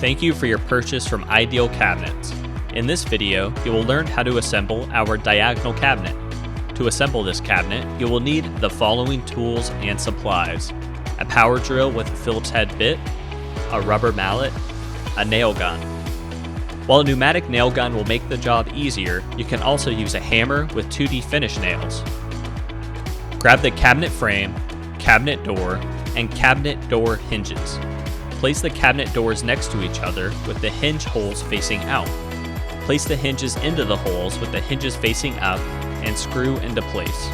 Thank you for your purchase from Ideal Cabinets. In this video, you will learn how to assemble our diagonal cabinet. To assemble this cabinet, you will need the following tools and supplies: a power drill with a Phillips head bit, a rubber mallet, a nail gun. While a pneumatic nail gun will make the job easier, you can also use a hammer with 2D finish nails. Grab the cabinet frame, cabinet door, and cabinet door hinges. Place the cabinet doors next to each other with the hinge holes facing out. Place the hinges into the holes with the hinges facing up and screw into place.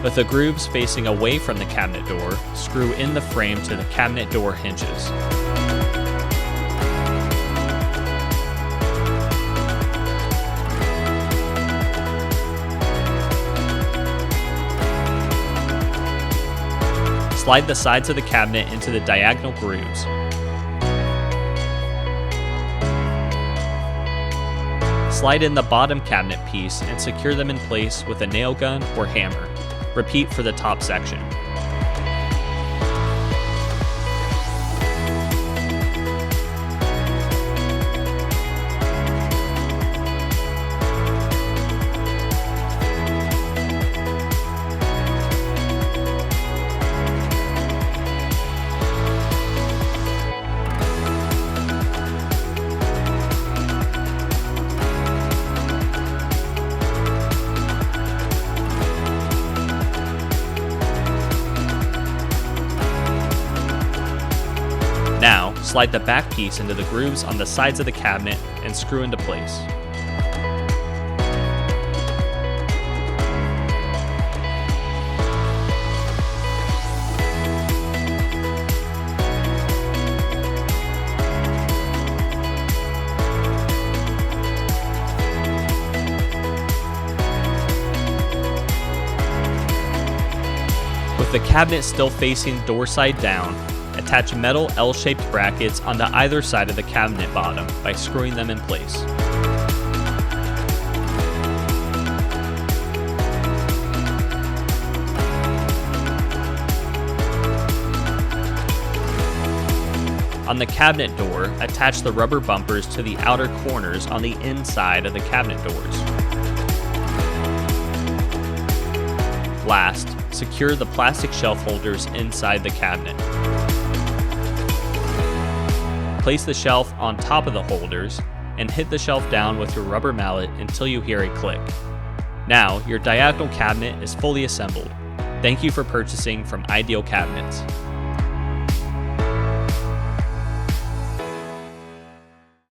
With the grooves facing away from the cabinet door, screw in the frame to the cabinet door hinges. Slide the sides of the cabinet into the diagonal grooves. Slide in the bottom cabinet piece and secure them in place with a nail gun or hammer. Repeat for the top section. Now, slide the back piece into the grooves on the sides of the cabinet and screw into place. With the cabinet still facing door side down, attach metal L-shaped brackets onto either side of the cabinet bottom by screwing them in place. On the cabinet door, attach the rubber bumpers to the outer corners on the inside of the cabinet doors. Last, secure the plastic shelf holders inside the cabinet. Place the shelf on top of the holders and hit the shelf down with your rubber mallet until you hear a click. Now, your diagonal cabinet is fully assembled. Thank you for purchasing from Ideal Cabinets.